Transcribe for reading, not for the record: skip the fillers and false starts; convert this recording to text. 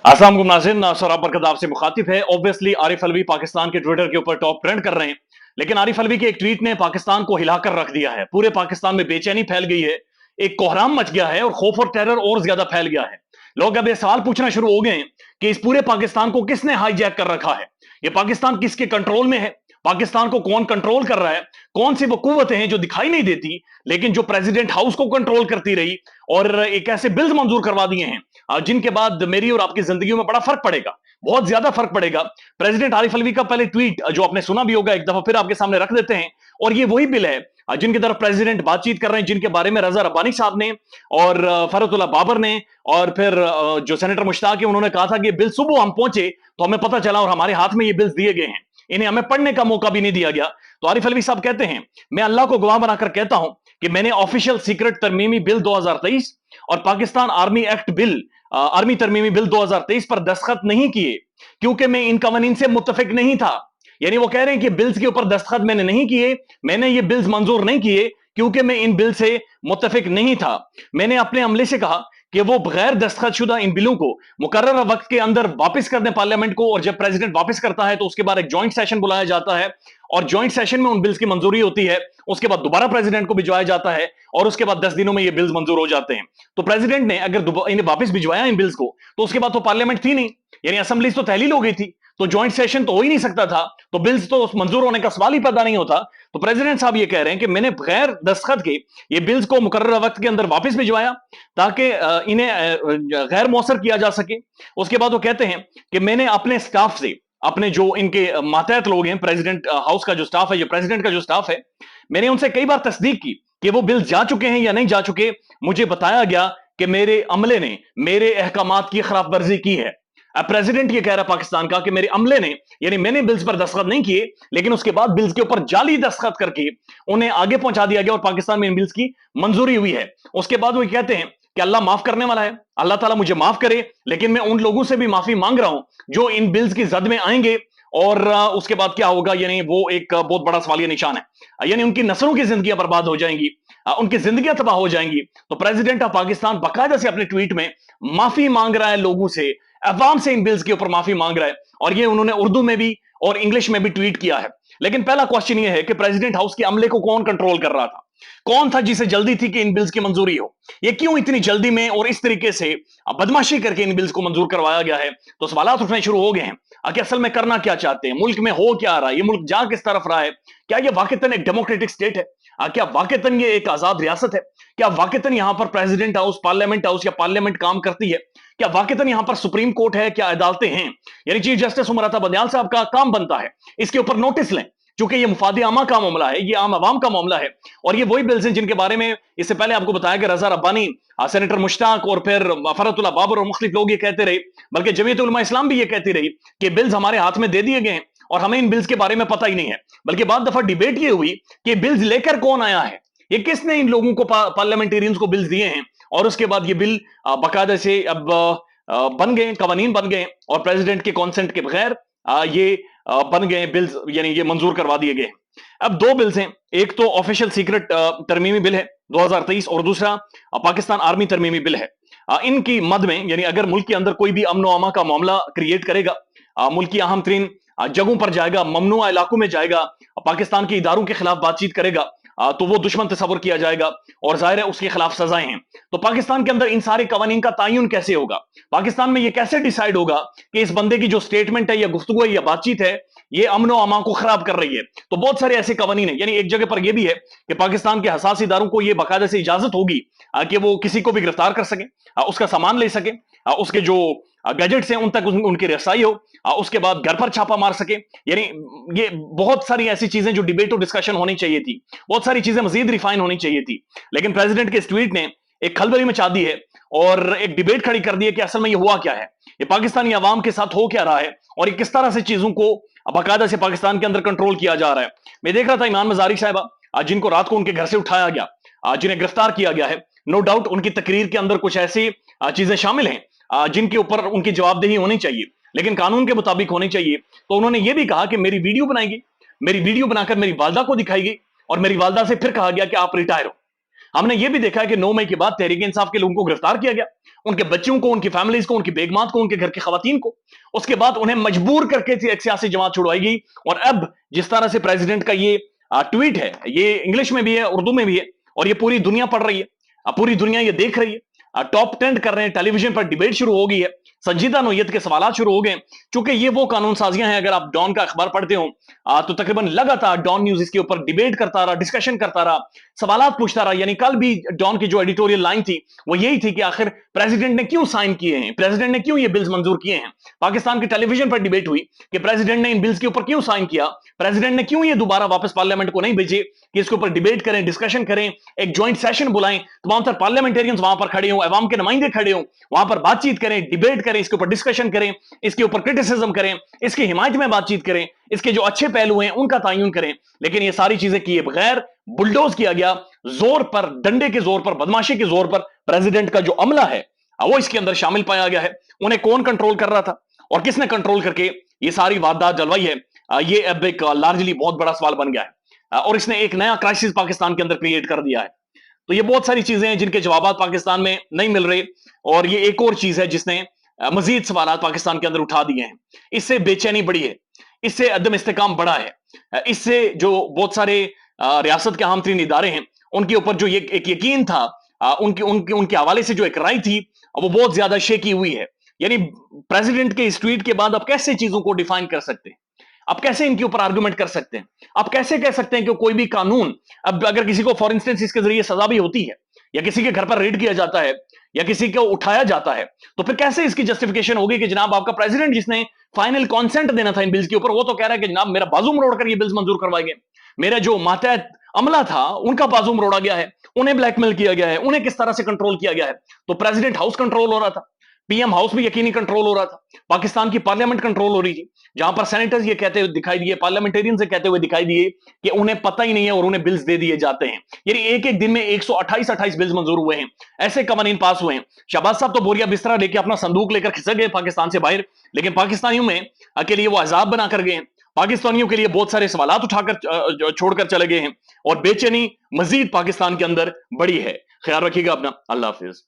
अस्सलाम वालेकुम नाज़रीन, सौरभ बरकत आपसे मुखातिब है। ऑब्वियसली आरिफ अलवी पाकिस्तान के ट्विटर के ऊपर टॉप ट्रेंड कर रहे हैं, लेकिन आरिफ अलवी के एक ट्वीट ने पाकिस्तान को हिलाकर रख दिया है। पूरे पाकिस्तान में बेचैनी फैल गई है, एक कोहराम मच गया है और खौफ और टेरर और ज्यादा फैल गया है। लोग अब ये सवाल पूछना शुरू हो गए हैं कि इस पूरे पाकिस्तान को किसने हाईजैक कर रखा है, ये पाकिस्तान किसके कंट्रोल में है, पाकिस्तान को कौन कंट्रोल कर रहा है, कौन सी वो कुव्वतें हैं जो दिखाई नहीं देती लेकिन जो प्रेसिडेंट हाउस को कंट्रोल करती रही और एक ऐसे बिल्स मंजूर करवा दिए हैं जिनके बाद मेरी और आपकी जिंदगी में बड़ा फर्क पड़ेगा, बहुत ज्यादा फर्क पड़ेगा। प्रेसिडेंट आरिफ अलवी का पहले ट्वीट जो आपने सुना भी होगा, एक दफा फिर आपके सामने रख देते हैं। और ये वही बिल है जिनकी तरफ प्रेसिडेंट बातचीत कर रहे हैं, जिनके बारे में रजा रब्बानी साहब ने और फरहतुल्लाह बाबर ने और फिर जो सेनेटर मुश्ताक है उन्होंने कहा था कि बिल सुबह हम पहुंचे तो हमें पता चला और हमारे हाथ में ये बिल्स दिए गए हैं, इन्हें हमें पढ़ने का मौका भी नहीं दिया गया। तो आरिफ अलवी साहब कहते हैं, मैं अल्लाह को गवाह बनाकर कहता हूं कि मैंने ऑफिशियल सीक्रेट तरमीमी बिल 2023 और Pakistan army act bill army तरमीमी बिल 2023 पर दस्तखत नहीं किए क्योंकि मैं इन कवानीन से मुत्तफिक नहीं था। यानी वो कह रहे हैं कि बिल्स के ऊपर दस्तखत मैंने नहीं किए, मैंने ये बिल्स मंजूर नहीं किए क्योंकि मैं इन बिल से मुत्तफिक नहीं था। मैंने अपने अमले से कहा कि वो बगैर दस्तखत शुदा इन बिलों को मुकर्रर वक्त के अंदर वापस कर दें पार्लियामेंट को, और जब प्रेसिडेंट वापस करता है तो उसके बाद एक जॉइंट सेशन बुलाया जाता है और जॉइंट सेशन में उन बिल्स की मंजूरी होती है। उसके बाद दोबारा प्रेसिडेंट को भिजवाया जाता है और उसके बाद 10 दिनों में ये बिल्स मंजूर हो जाते हैं। तो प्रेसिडेंट ने अगर इन्हें वापस भिजवाया इन बिल्स को तो उसके बाद तो पार्लियामेंट थी नहीं, यानी असेंबली तो तहलील हो गई थी, तो जॉइंट सेशन तो हो ही नहीं सकता था, तो बिल्स तो मंजूर होने का सवाल ही पैदा नहीं होता। तो प्रेसिडेंट साहब ये कह रहे हैं कि मैंने बगैर दस्तखत के ये बिल्स को मुकर्रर वक्त के अंदर वापस भिजवाया ताकि इन्हें गैर मौसर किया जा सके। उसके बाद वो कहते हैं कि मैंने अपने स्टाफ से, अपने जो इनके मातहत लोग हैं, प्रेसिडेंट हाउस का जो स्टाफ है, ये प्रेसिडेंट का जो स्टाफ है, मैंने उनसे कई बार तस्दीक की कि वो बिल जा चुके हैं या नहीं जा चुके। मुझे बताया गया कि मेरे अमले ने मेरे अहकामात की खिलाफ वर्जी की है। अब प्रेसिडेंट ये कह रहा है पाकिस्तान का कि मेरे अमले ने, यानी मैंने बिल्स पर दस्तखत नहीं किए लेकिन उसके बाद बिल्स के ऊपर जाली दस्तखत करके उन्हें आगे पहुंचा दिया गया और पाकिस्तान में इन बिल्स की मंजूरी हुई है। उसके बाद वो कहते हैं कि अल्लाह माफ करने वाला है, अल्लाह ताला मुझे माफ करे, लेकिन मैं उन लोगों से भी माफी मांग रहा हूं जो इन बिल्स की जद में आएंगे और उसके बाद क्या होगा, यानी वो एक बहुत बड़ा सवालिया निशान है, यानी उनकी नस्लों की जिंदगियां बर्बाद हो जाएंगी, उनकी जिंदगियां तबाह हो जाएंगी। तो प्रेसिडेंट ऑफ पाकिस्तान बाकायदा से अपने ट्वीट में माफी मांग रहा है लोगों से, अवाम से, इन बिल्स के ऊपर माफी मांग रहा है, और ये उन्होंने उर्दू में भी और इंग्लिश में भी ट्वीट किया है। लेकिन पहला क्वेश्चन ये है कि प्रेसिडेंट हाउस के अमले को कौन कंट्रोल कर रहा था, कौन था जिसे जल्दी थी कि इन बिल्स की मंजूरी हो, ये क्यों इतनी जल्दी में और इस तरीके से बदमाशी करके इन बिल्स को मंजूर करवाया गया है। तो सवाल उठने शुरू हो गए हैं कि असल में करना क्या चाहते हैं, मुल्क में हो क्या रहा है, ये मुल्क जा किस तरफ रहा है, क्या ये वाकईतन एक डेमोक्रेटिक स्टेट है, क्या वाकईतन ये एक आजाद रियासत है, क्या वाकईतन यहां पर प्रेसिडेंट हाउस, पार्लियामेंट हाउस या पार्लियामेंट काम करती है, क्या वाकईतन यहां पर सुप्रीम कोर्ट है, क्या अदालतें हैं। यानी चीफ जस्टिस उमर अता बंदयाल साहब का काम बनता है इसके ऊपर नोटिस लें, क्योंकि ये मुफाद आमा का मामला है, ये आम आवाम का मामला है, और ये वही बिल्स हैं जिनके बारे में इससे पहले आपको बताया कि रजा रब्बानी, सेनेटर मुश्ताक और फिर फरहतुल्लाह बाबर और मुख्तलिफ लोग ये कहते रहे, बल्कि जमीयत उलमा इस्लाम भी ये कहती रही कि बिल्स हमारे हाथ में दे दिए गए हैं और हमें इन बिल्स के बारे में पता ही नहीं है। बल्कि बाद दफा डिबेट ये हुई कि बिल्स लेकर कौन आया है, ये किसने इन लोगों को, पार्लियामेंटेरियंस को बिल्स दिए हैं, और उसके बाद ये बिल बाकायदा से अब बन गए, कवानीन बन गए और प्रेसिडेंट के कॉन्सेंट के बगैर ये बन गए बिल्स, यानी ये मंजूर करवा दिए गए। अब दो बिल्स हैं, एक तो ऑफिशियल सीक्रेट तरमीमी बिल है 2023 और दूसरा पाकिस्तान आर्मी तरमीमी बिल है। इनकी मद में, यानी अगर मुल्क के अंदर कोई भी अमन अमा का मामला क्रिएट करेगा, मुल्क की अहम तरीन जगहों पर जाएगा, ममनुआ इलाकों में जाएगा, पाकिस्तान के इदारों के खिलाफ बातचीत करेगा, तो वो दुश्मन तस्वर किया जाएगा और जाहिर है उसके खिलाफ सजाएं हैं। तो पाकिस्तान के अंदर इन सारे कवानीन का तायुन कैसे होगा, पाकिस्तान में ये कैसे डिसाइड होगा कि इस बंदे की जो स्टेटमेंट है या गुफ्तगू है या बातचीत है ये अमन व अमा को खराब कर रही है। तो बहुत सारे ऐसे कवानीन है, यानी एक जगह पर यह भी है कि पाकिस्तान के हसास इदारों को यह बाकायदा से इजाजत होगी कि वो किसी को भी गिरफ्तार कर सके, उसका सामान ले सके, उसके जो गैजेट्स हैं उन तक उनकी रसाई हो, उसके बाद घर पर छापा मार सके। यानी ये बहुत सारी ऐसी चीजें जो डिबेट और डिस्कशन होनी चाहिए थी, बहुत सारी चीजें मजीद रिफाइन होनी चाहिए थी, लेकिन प्रेसिडेंट के इस ट्वीट ने एक खलबली मचा दी है और एक डिबेट खड़ी कर दी है कि असल में ये हुआ क्या है, ये पाकिस्तानी अवाम के साथ हो क्या रहा है और ये किस तरह से चीजों को बाकायदा से पाकिस्तान के अंदर कंट्रोल किया जा रहा है। मैं देख रहा था ईमान मजारी साहिबा, जिनको रात को उनके घर से उठाया गया, जिन्हें गिरफ्तार किया गया है, नो डाउट उनकी तकरीर के अंदर कुछ ऐसी चीजें शामिल हैं जिनके ऊपर उनकी जवाबदेही होनी चाहिए, लेकिन कानून के मुताबिक होनी चाहिए। तो उन्होंने ये भी कहा कि मेरी वीडियो बनाएगी, मेरी वीडियो बनाकर मेरी वालदा को दिखाई गई और मेरी वालदा से फिर कहा गया कि आप रिटायर हो। ہم نے یہ بھی دیکھا ہے کہ 9 مئی کے بعد تحریک انصاف کے لوگوں کو گرفتار کیا گیا، ان کے بچوں کو، ان کی فیملیز کو، ان کی بیگمات کو، ان کے گھر کی خواتین کو، اس کے بعد انہیں مجبور کر کے ایک سیاسی جماعت چھڑوائی گئی۔ اور اب جس طرح سے پریزیڈنٹ کا یہ ٹویٹ ہے، یہ انگلش میں بھی ہے، اردو میں بھی ہے، اور یہ پوری دنیا پڑھ رہی ہے، پوری دنیا یہ دیکھ رہی ہے، ٹاپ ٹرینڈ کر رہے ہیں، ٹیلی ویژن پر ڈیبیٹ شروع ہو گئی ہے، سنجیدہ نوعیت کے سوالات شروع ہو گئے، چونکہ یہ وہ قانون سازیاں ہیں۔ اگر آپ ڈان کا اخبار پڑھتے ہو تو تقریباً لگاتار ڈان نیوز اس کے اوپر ڈیبیٹ کرتا رہا، ڈسکشن کرتا رہا، سوالات پوچھتا رہا۔ یعنی کل بھی ڈان کی جو ایڈیٹوریل لائن تھی وہ یہی تھی کہ آخر پریزیڈنٹ نے کیوں سائن کیے ہیں، پریزیڈنٹ نے کیوں یہ بلز منظور کیے ہیں۔ پاکستان کی ٹیلی ویژن پر ڈیبیٹ ہوئی کہ پریزیڈنٹ نے ان بلز کے اوپر کیوں سائن کیا، پریزیڈنٹ نے کیوں یہ دوبارہ واپس پارلیمنٹ کو نہیں بھیجے کہ اس کے اوپر ڈیبیٹ کریں، ڈسکشن کریں، ایک جوائنٹ سیشن بلائیں، تمام تر پارلیمنٹیرینز وہاں پر کھڑے ہوں، عوام کے نمائندے کھڑے ہوں، وہاں پر بات چیت کریں، ڈیبیٹ کریں، اس کے اوپر ڈسکشن کریں، اس کے اوپر کرٹیسزم کریں، اس کی حمایت میں بات چیت کریں، اس کے جو اچھے پہلو ہیں ان کا تعین کریں۔ لیکن یہ ساری چیزیں کیے بغیر بلڈوز کیا گیا، زور پر، ڈنڈے کے زور پر، بدماشی کے زور پر پریزیڈنٹ کا جو عملہ ہے وہ اس کے اندر شامل پایا گیا ہے۔ انہیں کون کنٹرول کر رہا تھا اور کس نے کنٹرول کر کے یہ ساری واردات جلوائی ہے، یہ اب ایک لارجلی بہت بڑا سوال بن گیا ہے، اور اس نے ایک نیا کرائسس پاکستان کے اندر کریٹ کر دیا ہے۔ تو یہ بہت ساری چیزیں ہیں جن کے جوابات پاکستان میں نہیں مل رہے، اور یہ ایک اور چیز ہے جس نے مزید سوالات پاکستان کے اندر اٹھا دیے ہیں۔ اس سے بے چینی بڑی ہے، اس سے عدم استحکام بڑا ہے، اس سے جو بہت سارے ریاست کے اہم ترین ادارے ہیں ان کے اوپر جو ایک یقین تھا، ان کے حوالے سے جو ایک رائے تھی، وہ بہت زیادہ شیکی ہوئی ہے۔ یعنی پریزیڈنٹ کے اس ٹویٹ کے بعد آپ کیسے چیزوں کو ڈیفائن کر سکتے ہیں، آپ کیسے ان کے اوپر آرگومنٹ کر سکتے ہیں، آپ کیسے کہہ سکتے ہیں کہ کوئی بھی قانون، اب اگر کسی کو فار انسٹنس اس کے ذریعے سزا بھی ہوتی ہے، یا کسی کے گھر پر ریڈ کیا جاتا ہے، یا کسی کو اٹھایا جاتا ہے، تو پھر کیسے اس کی جسٹیفیکیشن ہوگی کہ جناب آپ کا پریزیڈنٹ جس نے فائنل کانسنٹ دینا تھا ان بلز کے اوپر، وہ تو کہہ رہا ہے کہ جناب میرا بازو مروڑ کر یہ بلز منظور کروائے گئے، میرا جو ماتحت عملہ تھا ان کا بازو مروڑا گیا ہے، انہیں بلیک میل کیا گیا ہے، انہیں کس طرح سے کنٹرول کیا گیا ہے۔ تو پریزیڈنٹ ہاؤس کنٹرول ہو رہا تھا، پی ایم ہاؤس بھی یقینی کنٹرول ہو رہا تھا، پاکستان کی پارلیمنٹ کنٹرول ہو رہی تھی، جہاں پر سینیٹرز یہ کہتے ہوئے دکھائی دیے، پارلیمنٹیرین سے کہتے ہوئے دکھائی دیے کہ انہیں پتہ ہی نہیں ہے اور انہیں بلز دے دیے جاتے ہیں۔ یعنی ایک ایک دن میں 128 بلز منظور ہوئے ہیں، ایسے قوانین پاس ہوئے ہیں۔ شہباز صاحب تو بوریا بسترا لے کے اپنا صندوق لے کر کھسک گئے پاکستان سے باہر، لیکن پاکستانیوں میں کے لیے وہ عذاب بنا کر گئے ہیں، پاکستانیوں کے لیے بہت سارے سوالات اٹھا کر چھوڑ کر چلے گئے ہیں، اور بے چینی مزید پاکستان کے اندر بڑی ہے۔ خیال رکھیے گا اپنا، اللہ حافظ۔